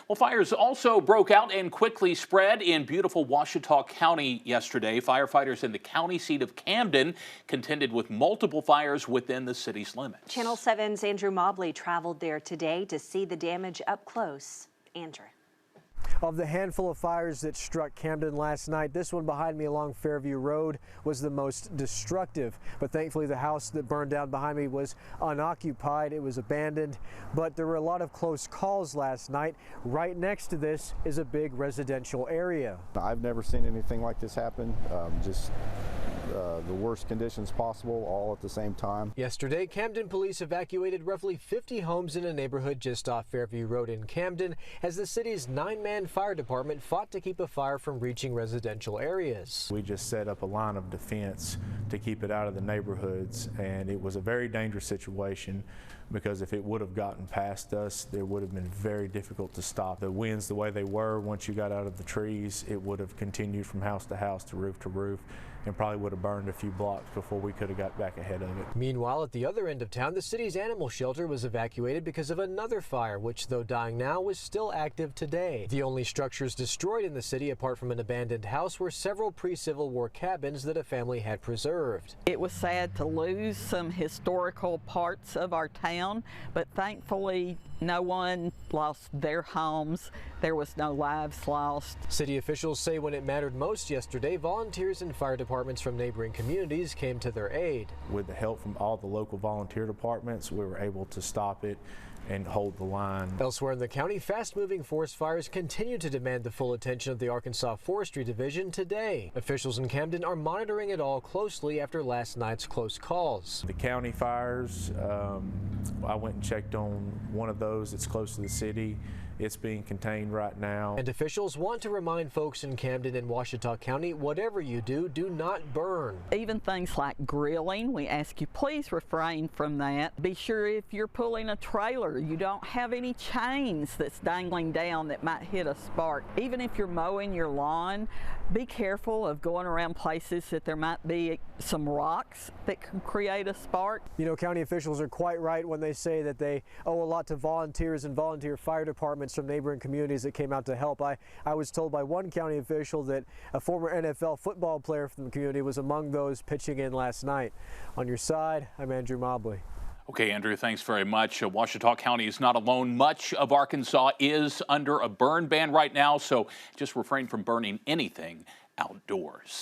Well, fires also broke out and quickly spread in beautiful Ouachita County yesterday. Firefighters in the county seat of Camden contended with multiple fires within the city's limits. Channel 7's Andrew Mobley traveled there today to see the damage up close. Andrew. Of the handful of fires that struck Camden last night, this one behind me along Fairview Road was the most destructive. But thankfully the house that burned down behind me was unoccupied. It was abandoned. But there were a lot of close calls last night. Right next to this is a big residential area. I've never seen anything like this happen. The worst conditions possible, all at the same time. Yesterday, Camden police evacuated roughly 50 homes in a neighborhood just off Fairview Road in Camden as the city's 9-man fire department fought to keep a fire from reaching residential areas. We just set up a line of defense to keep it out of the neighborhoods, and it was a very dangerous situation because if it would have gotten past us, it would have been very difficult to stop. The winds the way they were, once you got out of the trees, it would have continued from house to house to roof, and probably would have burned a few blocks before we could have got back ahead of it. Meanwhile, at the other end of town, the city's animal shelter was evacuated because of another fire, which, though dying now, was still active today. The only structures destroyed in the city, apart from an abandoned house, were several pre-Civil War cabins that a family had preserved. It was sad to lose some historical parts of our town, but thankfully no one lost their homes. There was no lives lost. City officials say when it mattered most yesterday, volunteers and fire departments from neighboring communities came to their aid. With the help from all the local volunteer departments, we were able to stop it and hold the line. Elsewhere in the county, fast-moving forest fires continue to demand the full attention of the Arkansas Forestry Division today. Officials in Camden are monitoring it all closely after last night's close calls. The county fires, I went and checked on one of those that's close to the city. It's being contained right now. And officials want to remind folks in Camden and Ouachita County, whatever you do not burn. Even things like grilling, we ask you please refrain from that. Be sure if you're pulling a trailer, you don't have any chains that's dangling down that might hit a spark. Even if you're mowing your lawn, be careful of going around places that there might be some rocks that can create a spark. You know, county officials are quite right when they say that they owe a lot to volunteers and volunteer fire departments from neighboring communities that came out to help. I was told by one county official that a former NFL football player from the community was among those pitching in last night. On your side, I'm Andrew Mobley. Okay, Andrew, thanks very much. Ouachita County is not alone. Much of Arkansas is under a burn ban right now, so just refrain from burning anything outdoors.